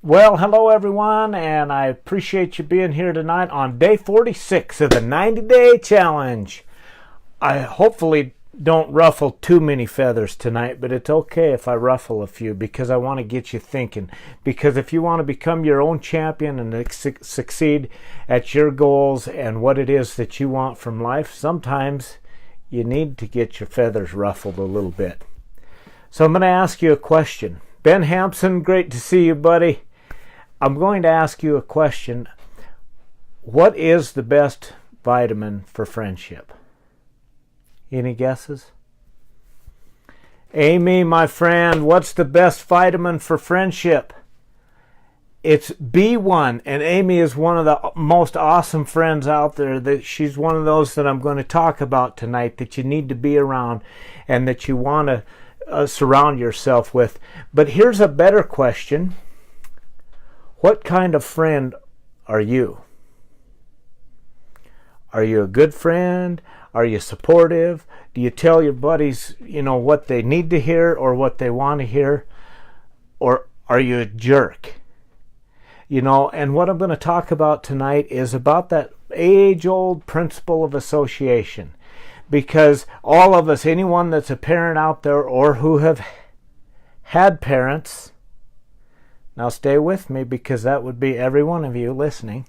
Well, hello everyone, and I appreciate you being here tonight on day 46 of the 90-day challenge. I hopefully don't ruffle too many feathers tonight, but it's okay if I ruffle a few because I want to get you thinking. Because if you want to become your own champion and succeed at your goals and what it is that you want from life, sometimes you need to get your feathers ruffled a little bit. So I'm going to ask you a question. Ben Hampson, great to see you, buddy. I'm going to ask you a question. What is the best vitamin for friendship? Any guesses? Amy, my friend, what's the best vitamin for friendship? It's B1, and Amy is one of the most awesome friends out there. She's one of those that I'm going to talk about tonight that you need to be around and that you want to surround yourself with. But here's a better question. What kind of friend are you? Are you a good friend? Are you supportive? Do you tell your buddies, what they need to hear or what they want to hear? Or are you a jerk? And what I'm going to talk about tonight is about that age-old principle of association. Because all of us, anyone that's a parent out there or who have had parents, now stay with me because that would be every one of you listening.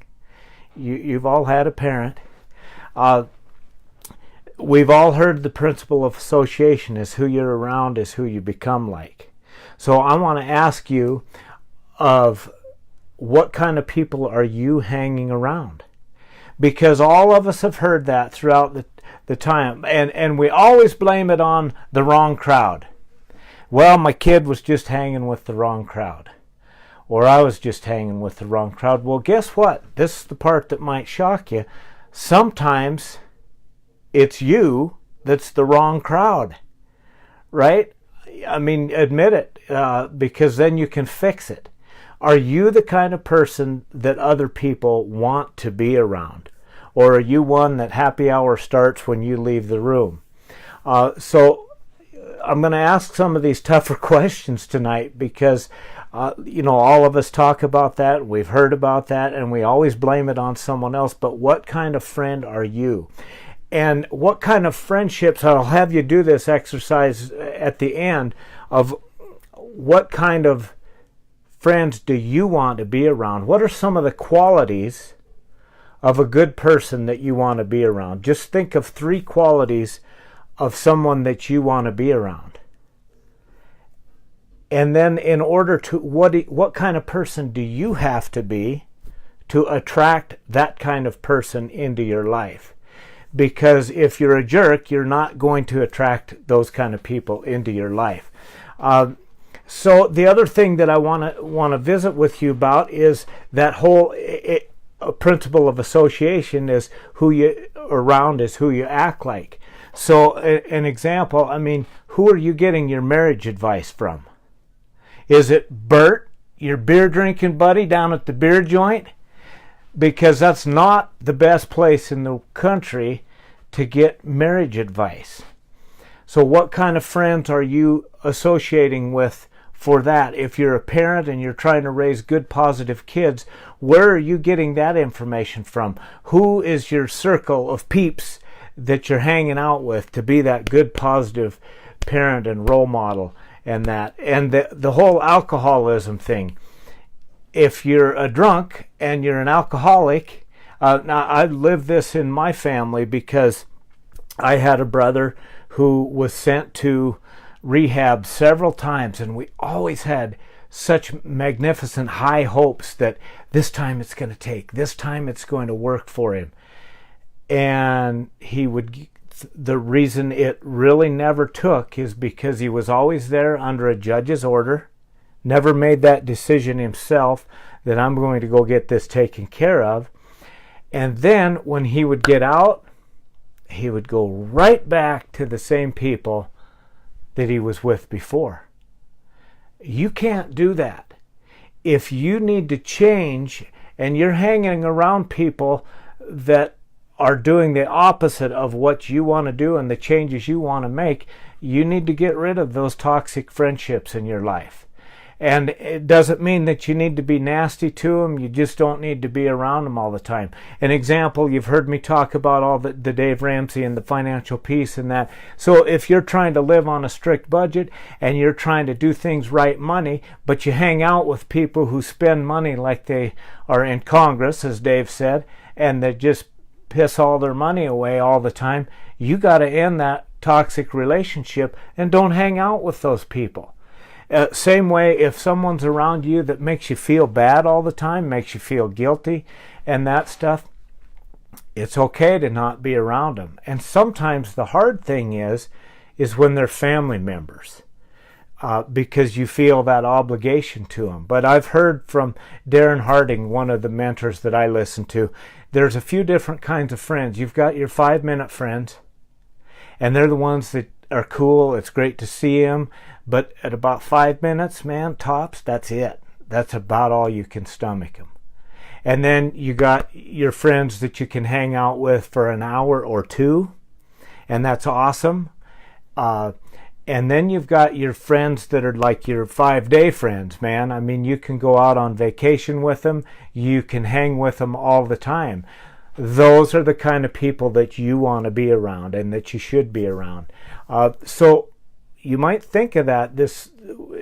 You've all had a parent. We've all heard the principle of association is who you're around is who you become like. So I want to ask you of what kind of people are you hanging around? Because all of us have heard that throughout the time. And we always blame it on the wrong crowd. Well, my kid was just hanging with the wrong crowd. Or I was just hanging with the wrong crowd. Well, guess what? This is the part that might shock you. Sometimes it's you that's the wrong crowd, right? I mean, admit it, because then you can fix it. Are you the kind of person that other people want to be around? Or are you one that happy hour starts when you leave the room? So I'm going to ask some of these tougher questions tonight because all of us talk about that, we've heard about that, and we always blame it on someone else. But what kind of friend are you? And what kind of friendships, I'll have you do this exercise at the end, of what kind of friends do you want to be around? What are some of the qualities of a good person that you want to be around? Just think of 3 qualities of someone that you want to be around. And then in order to, what kind of person do you have to be to attract that kind of person into your life? Because if you're a jerk, you're not going to attract those kind of people into your life. So the other thing that I want to visit with you about is that whole principle of association is who you around is who you act like. So an example, who are you getting your marriage advice from? Is it Bert, your beer drinking buddy down at the beer joint? Because that's not the best place in the country to get marriage advice. So what kind of friends are you associating with for that? If you're a parent and you're trying to raise good, positive kids, where are you getting that information from? Who is your circle of peeps that you're hanging out with to be that good, positive parent and role model? And the whole alcoholism thing. If you're a drunk and you're an alcoholic, now I lived this in my family because I had a brother who was sent to rehab several times, and we always had such magnificent high hopes that this time it's going to take, this time it's going to work for him. And the reason it really never took is because he was always there under a judge's order, never made that decision himself that I'm going to go get this taken care of. And then when he would get out, he would go right back to the same people that he was with before. You can't do that. If you need to change and you're hanging around people that are doing the opposite of what you want to do and the changes you want to make, you need to get rid of those toxic friendships in your life. And it doesn't mean that you need to be nasty to them. You just don't need to be around them all the time. An example, you've heard me talk about all the Dave Ramsey and the financial peace and that. So if you're trying to live on a strict budget and you're trying to do things right money, but you hang out with people who spend money like they are in Congress, as Dave said, and they just piss all their money away all the time, you got to end that toxic relationship and don't hang out with those people. Same way, if someone's around you that makes you feel bad all the time, makes you feel guilty and that stuff, it's okay to not be around them. And sometimes the hard thing is when they're family members, because you feel that obligation to them. But I've heard from Darren Harding, one of the mentors that I listen to, there's a few different kinds of friends. You've got your 5-minute friends, and they're the ones that are cool. It's great to see them. But at about 5 minutes, man, tops, that's it. That's about all you can stomach them. And then you got your friends that you can hang out with for an hour or two, and that's awesome. And then you've got your friends that are like your 5-day friends, man. I mean, you can go out on vacation with them. You can hang with them all the time. Those are the kind of people that you want to be around and that you should be around. So you might think of that,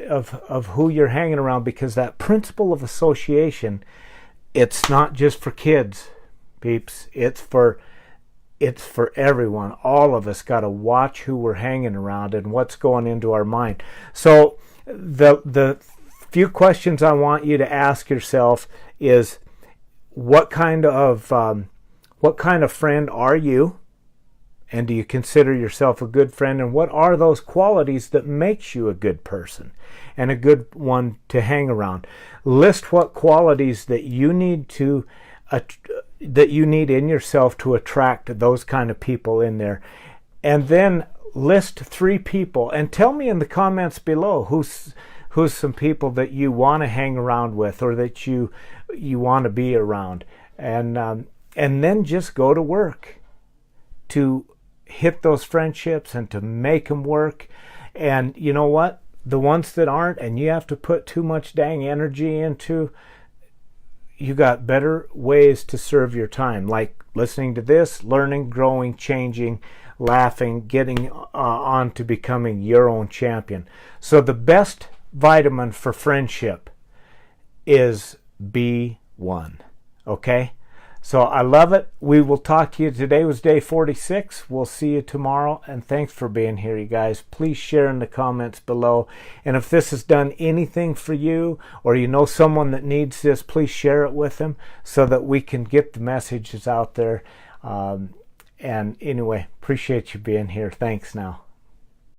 of who you're hanging around, because that principle of association, it's not just for kids, peeps. It's for everyone. All of us got to watch who we're hanging around and what's going into our mind. So the few questions I want you to ask yourself is, what kind of friend are you? And do you consider yourself a good friend? And what are those qualities that makes you a good person and a good one to hang around? List what qualities that you need in yourself to attract those kind of people in there. And then list 3 people and tell me in the comments below who's some people that you want to hang around with or that you want to be around. And then just go to work to hit those friendships and to make them work. And you know what? The ones that aren't, and you have to put too much dang energy into, you got better ways to serve your time, like listening to this, learning, growing, changing, laughing, getting on to becoming your own champion. So the best vitamin for friendship is be one. Okay? So I love it. We will talk to you. Today was day 46. We'll see you tomorrow. And thanks for being here, you guys. Please share in the comments below. And if this has done anything for you, or you know someone that needs this, please share it with them so that we can get the messages out there. And anyway, appreciate you being here. Thanks now.